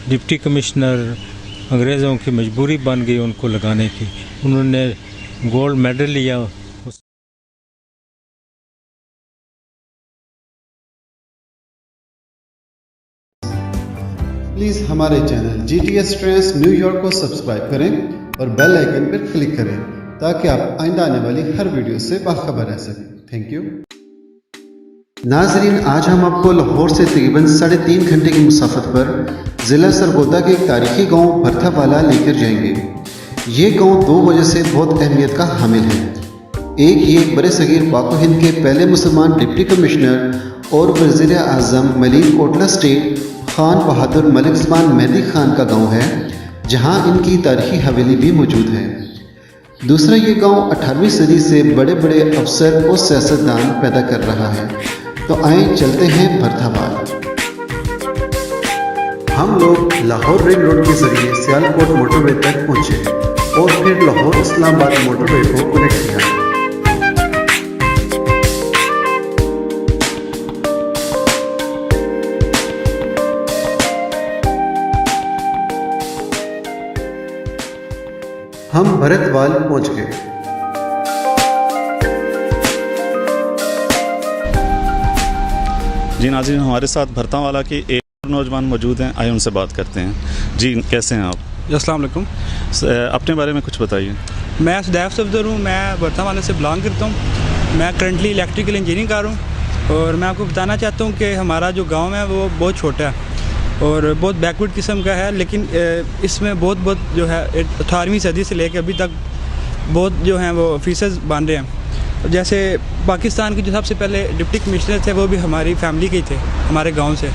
Deputy commissioner अंग्रेज़ों की मजबूरी बन गई उनको लगाने की। उन्होंने गोल्ड मेडल लिया। प्लीज़ हमारे चैनल GTS ट्रेंड्स न्यूयॉर्क को सब्सक्राइब करें और बेल आइकन पर क्लिक करें ताकि आप आइंदा आने वाली हर वीडियो से बाखबर रह सकें। Thank you. नाजरीन, आज हम आपको लाहौर से तकरीबन 3.5 घंटे की मुसाफत पर ज़िला सरगोदा के एक तारीखी गांव भरथावाला लेकर जाएंगे। ये गांव दो वजह से बहुत अहमियत का हामिल है। एक, ये बड़े सगीर पाक व हिंद के पहले मुसलमान डिप्टी कमिश्नर और वज़ीर आज़म मलिक कोटला स्टेट खान बहादुर मलिक ज़मान मेहदी खान का गांव है, जहां इनकी तारीखी हवेली भी मौजूद है। दूसरा, ये गांव 18वीं सदी से बड़े बड़े अफसर और सियासतदान पैदा कर रहा है। तो आए चलते हैं भरथावाल। हम लोग लाहौर रिंग रोड के जरिए सियालकोट मोटरवे तक पहुंचे और फिर लाहौर इस्लामाबाद मोटरवे को कनेक्ट किया। हम भरतवाल पहुंच गए। जी नाज़रीन, हमारे साथ भरथावाला के एक नौजवान मौजूद हैं, आइए उनसे बात करते हैं। जी कैसे हैं आप? अस्सलाम वालेकुम। अपने बारे में कुछ बताइए। मैं सदैव सफदर हूँ, मैं भरथावाला से बिलोंग करता हूँ। मैं करंटली इलेक्ट्रिकल इंजीनियरिंग कर रहा हूँ और मैं आपको बताना चाहता हूँ कि हमारा जो गाँव है वो बहुत छोटा है और बहुत बैकवर्ड किस्म का है, लेकिन इसमें बहुत जो है 18वीं सदी से लेकर अभी तक बहुत जो हैं वो ऑफिसर्स बन रहे हैं। जैसे पाकिस्तान के जो सबसे पहले डिप्टी कमिश्नर थे वो भी हमारी फैमिली के ही थे, हमारे गांव से,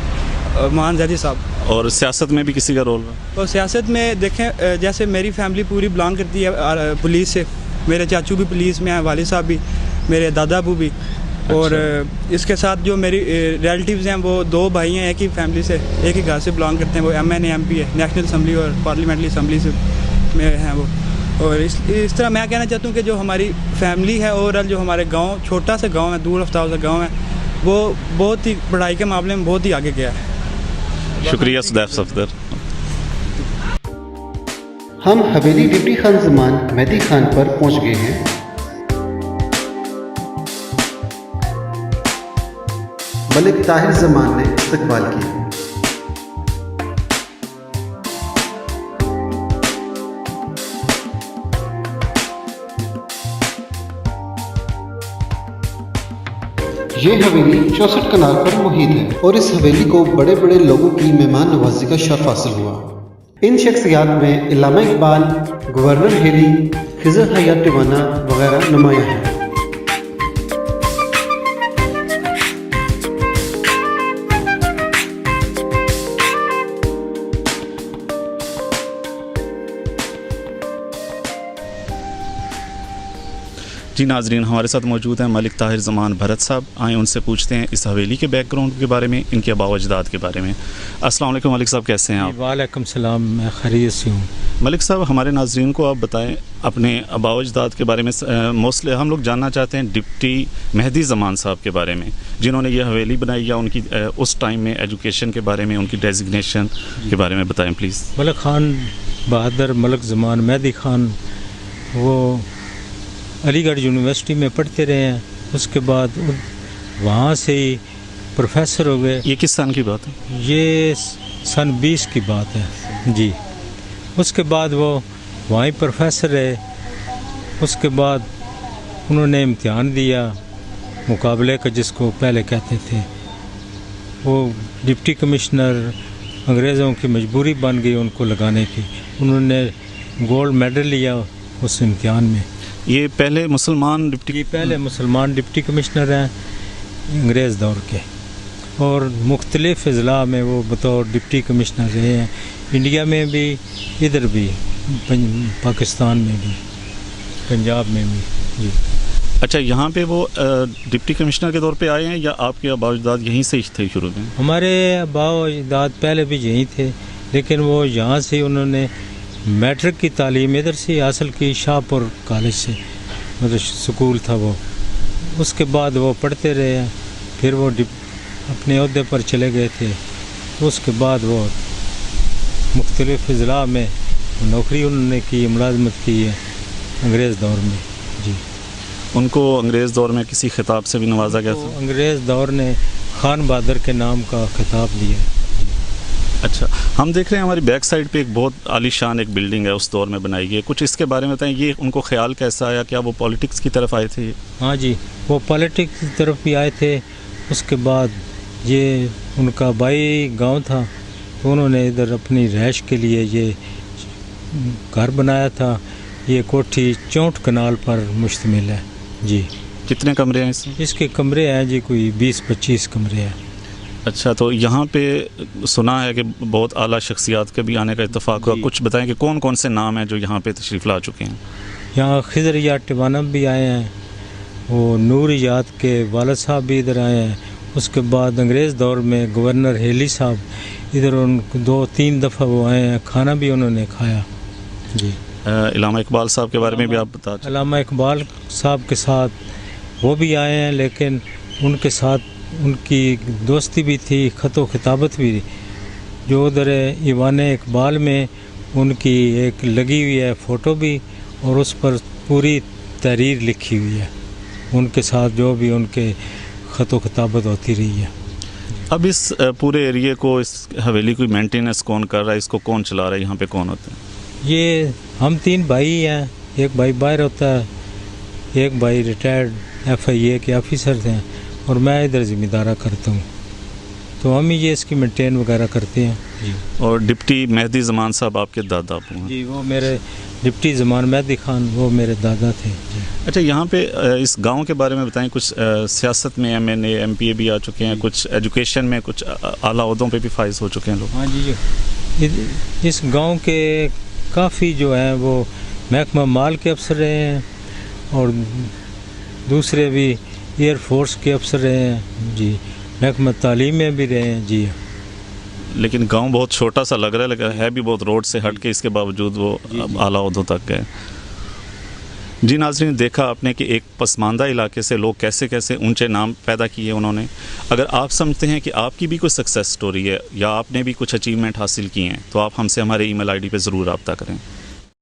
मान ज़ैदी साहब। और सियासत में भी किसी का रोल है? तो सियासत में देखें, जैसे मेरी फैमिली पूरी बिलोंग करती है पुलिस से। मेरे चाचू भी पुलिस में हैं, वालिद साहब भी, मेरे दादा अबू भी। और इसके साथ जो मेरी रिलेटिव्स हैं वो 2 भाई हैं, एक ही फैमिली से, एक ही घर से बिलोंग करते हैं। वो MNA MP है, नेशनल असम्बली और पार्लियामेंट्री असम्बली से में हैं वो। और इस तरह मैं कहना चाहता हूँ कि जो हमारी फैमिली है ओवरऑल, जो हमारे गांव, छोटा सा गांव है, दूर रफ्तार सा गांव है, वो बहुत ही पढ़ाई के मामले में बहुत ही आगे गया है। शुक्रिया सदैव सफदर। हम हवेली डिप्टी खान ज़मान मेहदी खान पर पहुंच गए हैं। मलिक ताहिर ज़मान ने इस्तकबाल किया। ये हवेली 64 कनाल पर मुहित है और इस हवेली को बड़े बड़े लोगों की मेहमान नवाजी का शर्फ हासिल हुआ। इन शख्सियात में इल्लामा इकबाल, गवर्नर हेली, खिज़र हयात टिवाना वगैरह नुमायां हैं। जी नाज़रीन, हमारे साथ मौजूद हैं मलिक ताहिर ज़मान भरत साहब। आए उनसे पूछते हैं इस हवेली के बैकग्राउंड के बारे में, इनके आबा व अजदाद के बारे में। अस्सलाम वालेकुम मलिक साहब, कैसे हैं आप? वालेकुम सलाम, मैं खैरियत से हूँ। मलिक साहब, हमारे नाज़रीन को आप बताएं अपने आबा व अजदाद के बारे में। मोस्टली हम लोग जानना चाहते हैं डिप्टी मेहदी ज़मान साहब के बारे में, जिन्होंने ये हवेली बनाई, या उनकी उस टाइम में एजुकेशन के बारे में, उनकी डेजिग्नेशन के बारे में बताएँ प्लीज़। मलिक खान बहादुर मलिक ज़मान मेहदी खान वो अलीगढ़ यूनिवर्सिटी में पढ़ते रहे हैं। उसके बाद वहाँ से ही प्रोफेसर हो गए। ये किस सन की बात है? ये सन 20 की बात है जी। उसके बाद वो वहीं प्रोफेसर रहे। उसके बाद उन्होंने इम्तिहान दिया मुकाबले का, जिसको पहले कहते थे। वो डिप्टी कमिश्नर अंग्रेज़ों की मजबूरी बन गई उनको लगाने की। उन्होंने गोल्ड मेडल लिया उस इम्तिहान में। ये पहले मुसलमान डिप्टी कमिश्नर हैं अंग्रेज़ दौर के, और मुख्तलिफ़ अज़ला में वो बतौर डिप्टी कमिश्नर रहे हैं, इंडिया में भी, इधर भी, पाकिस्तान में भी, पंजाब में भी जी। अच्छा, यहाँ पे वो डिप्टी कमिश्नर के तौर पे आए हैं या आपके आबा अजदाद यहीं से थे शुरू में? हमारे आबा अजदाद पहले भी यहीं थे, लेकिन वो यहाँ से उन्होंने मैट्रिक की तालीम इधर से हासिल की, शाहपुर कॉलेज से, मतलब स्कूल था वो। उसके बाद वो पढ़ते रहे हैं, फिर वो अपने ओहदे पर चले गए थे। उसके बाद वो मुख्तलिफ अजला में नौकरी उन्होंने की, मुलाजमत की है अंग्रेज़ दौर में। जी, उनको अंग्रेज़ दौर में किसी खिताब से भी नवाजा गया तो था? अंग्रेज़ दौर ने खान बहादुर के नाम का खिताब दिया। अच्छा, हम देख रहे हैं हमारी बैक साइड पे एक बहुत आलीशान एक बिल्डिंग है, उस दौर में बनाई गई है। कुछ इसके बारे में बताएं, ये उनको ख्याल कैसा आया? क्या वो पॉलिटिक्स की तरफ आए थे? हाँ जी, वो पॉलिटिक्स की तरफ भी आए थे। उसके बाद ये उनका भाई गांव था, तो उन्होंने इधर अपनी रहाइश के लिए ये घर बनाया था। ये कोठी 64 कनाल पर मुश्तमिल है। जी, कितने कमरे हैं इसमें? इसके कमरे हैं जी कोई 20-25 कमरे हैं। अच्छा, तो यहाँ पे सुना है कि बहुत आला शख्सियात के भी आने का इत्तेफाक हुआ। जी। कुछ बताएं कि कौन कौन से नाम हैं जो यहाँ पे तशरीफ़ ला चुके हैं? यहाँ खिजर याद टिवाना भी आए हैं, वो नूर याद के वालद साहब भी इधर आए हैं। उसके बाद अंग्रेज़ दौर में गवर्नर हेली साहब इधर उन 2-3 दफ़ा वो आए हैं, खाना भी उन्होंने खाया। जी, इलामा इकबाल साहब के बारे में भी आप बता चुके। अल्लामा इकबाल साहब के साथ वो भी आए हैं, लेकिन उनके साथ उनकी दोस्ती भी थी, ख़त खिताबत भी थी। जो उधर ईवान इकबाल में उनकी एक लगी हुई है फ़ोटो भी, और उस पर पूरी तहरीर लिखी हुई है। उनके साथ जो भी उनके ख़त खिताबत होती रही है। अब इस पूरे एरिया को, इस हवेली को मेंटेनेंस कौन कर रहा है? इसको कौन चला रहा है? यहाँ पे कौन होता है? ये हम 3 भाई हैं। एक भाई बाहर होता है, एक भाई रिटायर्ड FIA के ऑफिसर हैं, और मैं इधर ज़िम्मेदारा करता हूँ। तो हम ही ये इसकी मेंटेन वगैरह करते हैं। जी, और डिप्टी मेहदी ज़मान साहब आपके दादा अबू हैं? जी, वो मेरे डिप्टी ज़मान मेहदी खान वो मेरे दादा थे। जी, अच्छा, यहाँ पे इस गांव के बारे में बताएं। कुछ सियासत में MNA MPA भी आ चुके हैं, कुछ एजुकेशन में कुछ आला ओहदों पे भी फाइज हो चुके हैं लोग। हाँ जी, इस गांव के काफ़ी जो हैं वो महकमा माल के अफसर रहे हैं, और दूसरे भी एयर फोर्स के अफसर रहे हैं। जी, महकमा तालीम में भी रहे हैं। जी, लेकिन गांव बहुत छोटा सा लग रहा है भी बहुत रोड से हट के, इसके बावजूद वो आला ओहदों तक गए। जी नाज़रीन, देखा आपने कि एक पसमानदा इलाके से लोग कैसे कैसे ऊंचे नाम पैदा किए उन्होंने। अगर आप समझते हैं कि आपकी भी कोई सक्सेस स्टोरी है या आपने भी कुछ अचीवमेंट हासिल किए हैं, तो आप हमसे हमारे email ID पे ज़रूर रब्ता करें।